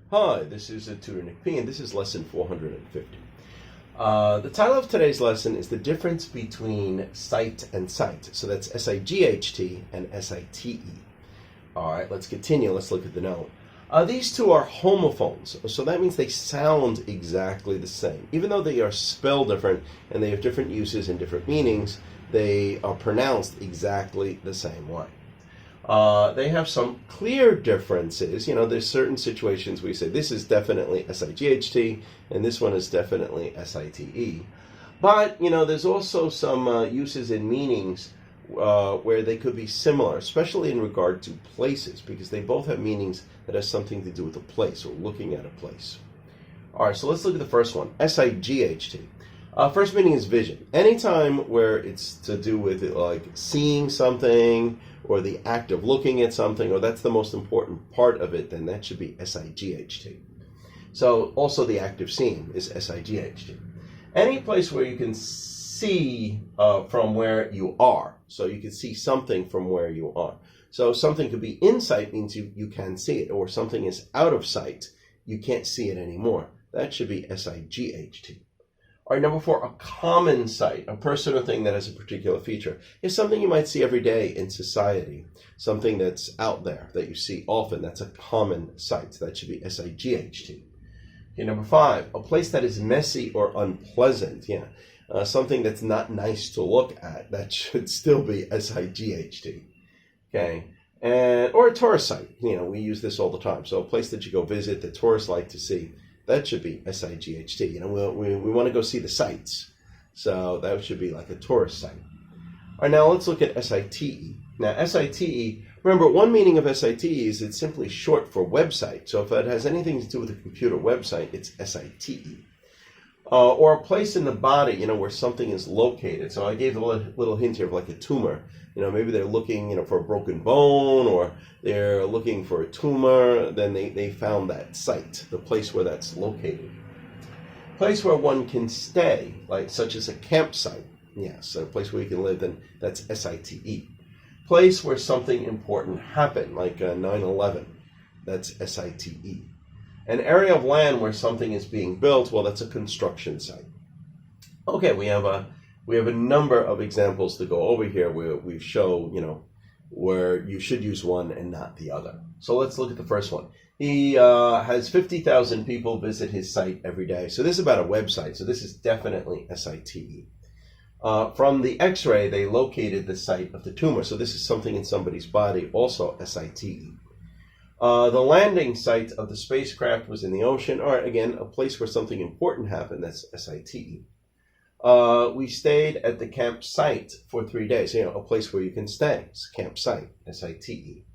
Hi, this is a Tutor Nick P, and this is lesson 450. The title of today's lesson is the difference between sight and sight. So that's S-I-G-H-T and S-I-T-E. All right, let's continue. Let's look at the note. These two are homophones, so that means they sound exactly the same. Even though they are spelled different and they have different uses and different meanings, they are pronounced exactly the same way. They have some clear differences. You know, there's certain situations where you say this is definitely S-I-G-H-T and this one is definitely S-I-T-E. But, you know, there's also some uses and meanings where they could be similar, especially in regard to places, because they both have meanings that has something to do with a place or looking at a place. All right, so let's look at the first one, S-I-G-H-T. First meaning is vision. Anytime where it's to do with it, like seeing something or the act of looking at something, or that's the most important part of it, then that should be S-I-G-H-T. So also the act of seeing is S-I-G-H-T. Any place where you can see from where you are. So you can see something from where you are. So something could be in sight means you can see it, or something is out of sight, you can't see it anymore. That should be S-I-G-H-T. All right, number 4, a common sight, a person or thing that has a particular feature, is something you might see every day in society, something that's out there that you see often. That's a common sight. That should be S-I-G-H-T. Okay, number 5, a place that is messy or unpleasant. Yeah, something that's not nice to look at. That should still be S-I-G-H-T. Okay, or a tourist site. You know, we use this all the time. So a place that you go visit that tourists like to see. That should be S-I-G-H-T. You know, we want to go see the sights. So that should be like a tourist site. All right, now let's look at S-I-T-E. Now, S-I-T-E, remember, one meaning of S-I-T-E is it's simply short for website. So if it has anything to do with a computer website, it's S-I-T-E. Or a place in the body, you know, where something is located. So I gave a little hint here of like a tumor. You know, maybe they're looking, you know, for a broken bone, or they're looking for a tumor. Then they found that site, the place where that's located. Place where one can stay, like such as a campsite. Yes, a place where you can live, then that's S-I-T-E. Place where something important happened, like 9/11. That's S-I-T-E. An area of land where something is being built, well, that's a construction site. Okay, we have a number of examples to go over here where we show, you know, where you should use one and not the other. So let's look at the first one. He has 50,000 people visit his site every day. So this is about a website. So this is definitely S-I-T-E. From the x-ray, they located the site of the tumor. So this is something in somebody's body, also S-I-T-E. The landing site of the spacecraft was in the ocean, or again, a place where something important happened. That's S-I-T-E. We stayed at the campsite for 3 days. You know, a place where you can stay. It's a campsite, S-I-T-E.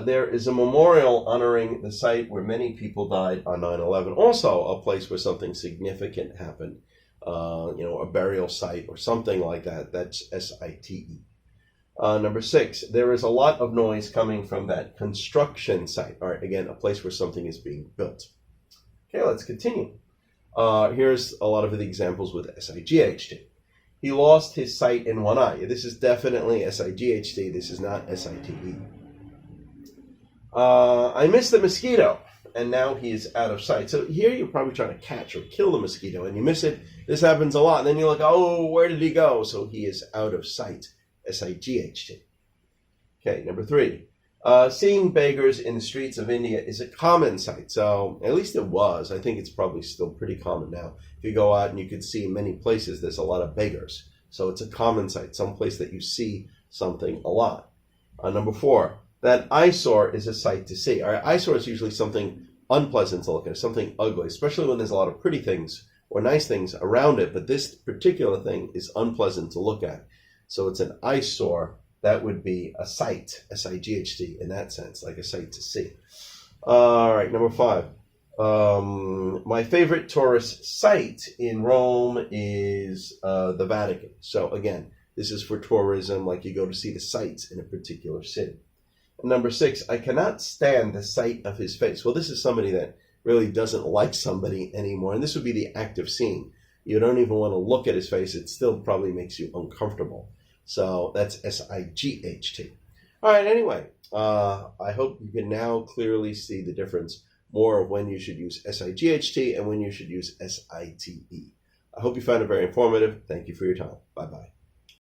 There is a memorial honoring the site where many people died on 9/11. Also, a place where something significant happened. You know, a burial site or something like that. That's S-I-T-E. Number 6, there is a lot of noise coming from that construction site. All right, again, a place where something is being built. Okay, let's continue. Here's a lot of the examples with S-I-G-H-T. He lost his sight in one eye. This is definitely S-I-G-H-T. This is not S-I-T-E. I missed the mosquito, and now he is out of sight. So here you're probably trying to catch or kill the mosquito, and you miss it. This happens a lot. And then you're like, oh, where did he go? So he is out of sight. S-I-G-H-T. Okay, number 3. Seeing beggars in the streets of India is a common sight. So at least it was. I think it's probably still pretty common now. If you go out and you could see in many places, there's a lot of beggars. So it's a common sight, some place that you see something a lot. Number 4, that eyesore is a sight to see. All right, eyesore is usually something unpleasant to look at, something ugly, especially when there's a lot of pretty things or nice things around it. But this particular thing is unpleasant to look at. So it's an eyesore. That would be a sight, S-I-G-H-T, in that sense, like a sight to see. All right, number 5. My favorite tourist site in Rome is the Vatican. So again, this is for tourism, like you go to see the sights in a particular city. And number 6, I cannot stand the sight of his face. Well, this is somebody that really doesn't like somebody anymore, and this would be the act of seeing. You don't even want to look at his face. It still probably makes you uncomfortable. So that's S-I-G-H-T. All right, anyway, I hope you can now clearly see the difference more of when you should use SIGHT and when you should use SITE. I hope you found it very informative. Thank you for your time. Bye-bye.